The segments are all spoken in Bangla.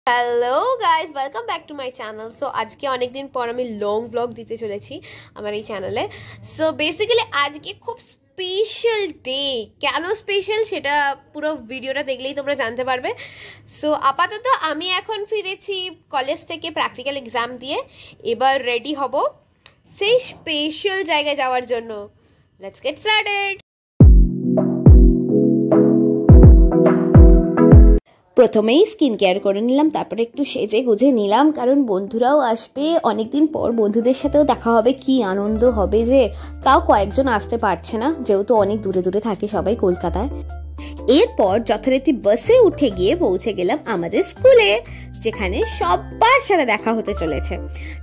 Hello guys, welcome back to my channel. So আজকে অনেকদিন পর আমি লং ব্লগ দিতে চলেছি আমার এই চ্যানেলে। সো বেসিক্যালি আজকে খুব স্পেশাল ডে। কেন স্পেশাল সেটা পুরো ভিডিওটা দেখলেই তোমরা জানতে পারবে। সো আপাতত আমি এখন ফিরেছি কলেজ থেকে প্র্যাকটিক্যাল এক্সাম দিয়ে, এবার রেডি হব সেই স্পেশাল জায়গায় যাওয়ার জন্য। Let's get started. প্রথমেই স্কিন কেয়ার করে নিলাম, তারপরে একটু সেজে গুজে নিলাম, কারণ বন্ধুরাও আসবে অনেকদিন পর, বন্ধুদের সাথেও দেখা হবে, কি আনন্দ হবে যে। তাও কয়েকজন আসতে পারছে না, যেহেতু অনেক দূরে দূরে থাকে সবাই কলকাতায়। এরপর যথারীতি বাসে উঠে গিয়ে পৌঁছে গেলাম আমাদের স্কুলে, যেখানে সবার সাথে দেখা হতে চলেছে।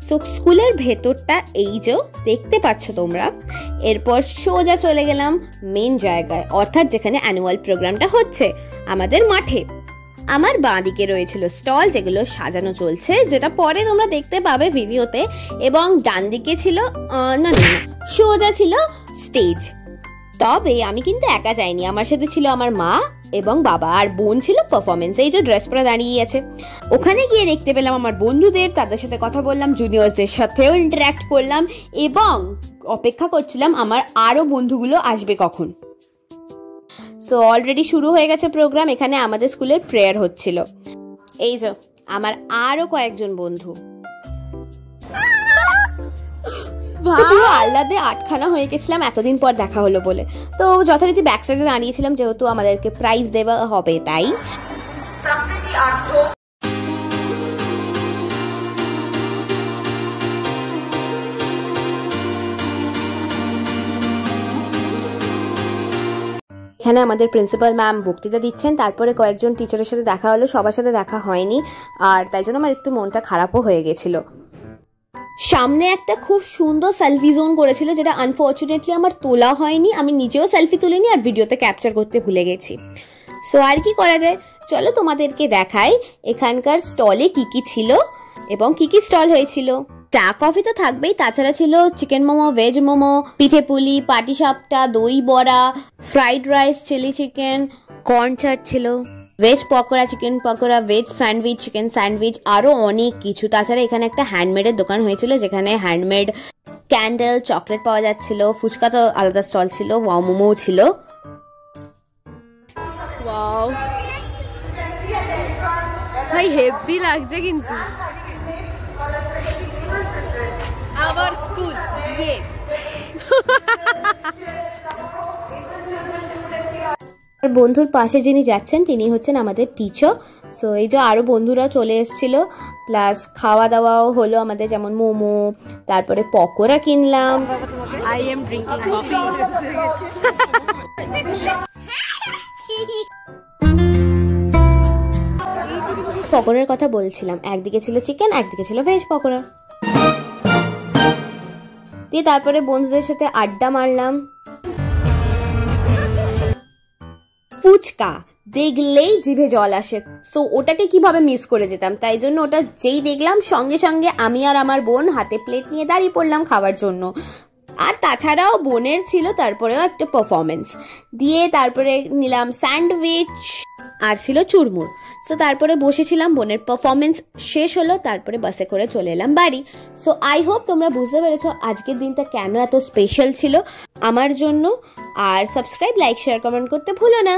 তো স্কুলের ভেতরটা এই যে দেখতে পাচ্ছ তোমরা। এরপর সোজা চলে গেলাম মেন জায়গায়, অর্থাৎ যেখানে অ্যানুয়াল প্রোগ্রামটা হচ্ছে, আমাদের মাঠে। আমার বাঁ দিকে রয়েছিল স্টল, যেগুলো সাজানো চলছে, যেটা পরে তোমরা দেখতে পাবে ভিডিওতে। এবং ডান দিকে ছিল সোজা ছিল স্টেজ। তবে আমি কিন্তু একা যাইনি, আমার সাথে ছিল আমার মা এবং বাবা, আর বোন ছিল পারফরমেন্স, এই যে ড্রেস পরে দাঁড়িয়ে আছে। ওখানে গিয়ে দেখতে পেলাম আমার বন্ধুদের, তাদের সাথে কথা বললাম, জুনিয়রসদের সাথেও ইন্টারঅ্যাক্ট করলাম এবং অপেক্ষা করছিলাম আমার আরো বন্ধুগুলো আসবে কখন। সো অলরেডি শুরু হয়ে গেছে প্রোগ্রাম। এখানে আমাদের স্কুলের প্রেয়ার হচ্ছিল। এই যে আমার আরো কয়েকজন বন্ধু, আল্লাদে আটখানা হয়ে গেছিলাম এতদিন পর দেখা হলো বলে। তো যথারীতি ব্যাক সাইডে দাঁড়িয়েছিলাম, যেহেতু আমাদেরকে প্রাইজ দেওয়া হবে তাই। এখানে আমাদের প্রিন্সিপাল ম্যাম বক্তৃতা দিচ্ছেন, তারপরে কয়েকজন টিচারের সাথে দেখা হলো, সবার সাথে দেখা হয়নি, আর তাই জন্য আমার একটু মনটা খারাপও হয়ে গেছিল। সামনে একটা খুব সুন্দর সেলফি জোন করেছিল, যেটা আনফর্চুনেটলি আমার তোলা হয়নি। আমি নিজেও সেলফি তুলিনি আর ভিডিওতে ক্যাপচার করতে ভুলে গেছি। সো আর কি করা যায়, চলো তোমাদেরকে দেখাই এখানকার স্টলে কি কি ছিল এবং কি কি স্টল হয়েছিল। চা কফি তো থাকবেই, তাছাড়া ছিল চিকেন মোমো, ভেজ মোমো, পিঠে পুলি, পাটিসাপটা, দই বড়া, fried rice, chilli chicken, corn chaat ছিল, veg pakora, chicken pakora, veg sandwich, chicken sandwich, আরো অনেক কিছু। তাছাড়া এখানে একটা হ্যান্ডমেডের দোকান হয়েছিল, যেখানে হ্যান্ডমেড ক্যান্ডেল, চকলেট পাওয়া যাচ্ছিল, ফুচকা তো আলাদা স্টল ছিল, ওয়াও মোমো ছিল। ওয়াও ভাই, হেভি লাগছে কিন্তু। আবার স্কুল বন্ধুর পাশে যিনি যাচ্ছেন তিনি হচ্ছেন আমাদের টিচার। সো এই যে আরো বন্ধুরা চলে এসেছিল, প্লাস খাওয়া দাওয়াও হলো আমাদের, যেমন মোমো, তারপরে পকোড়া কিনলাম। I am drinking coffee. পকোড়ার কথা বলছিলাম, একদিকে ছিল চিকেন, একদিকে ছিল ভেজ পকোড়া। দিয়ে তারপরে বন্ধুদের সাথে আড্ডা মারলাম। ফুচকা দেখলেই জিভে জল আসে, তো ওটাকে কিভাবে মিস করে যেতাম। তাই জন্য ওটা যেই দেখলাম সঙ্গে সঙ্গে আমি আর আমার বোন হাতে প্লেট নিয়ে দাঁড়িয়ে পড়লাম খাওয়ার জন্য। আর তাছাড়াও বোনের ছিল তারপরেও একটা পারফরমেন্স, দিয়ে তারপরে নিলাম স্যান্ডউইচ আর ছিল চুরমুর। সো তারপরে বসেছিলাম, বোনের পারফরমেন্স শেষ হলো, তারপরে বাসে করে চলে এলাম বাড়ি। সো আই হোপ তোমরা বুঝতে পেরেছো আজকের দিনটা কেন এত স্পেশাল ছিল আমার জন্য। আর সাবস্ক্রাইব, লাইক, শেয়ার, কমেন্ট করতে ভুলো না।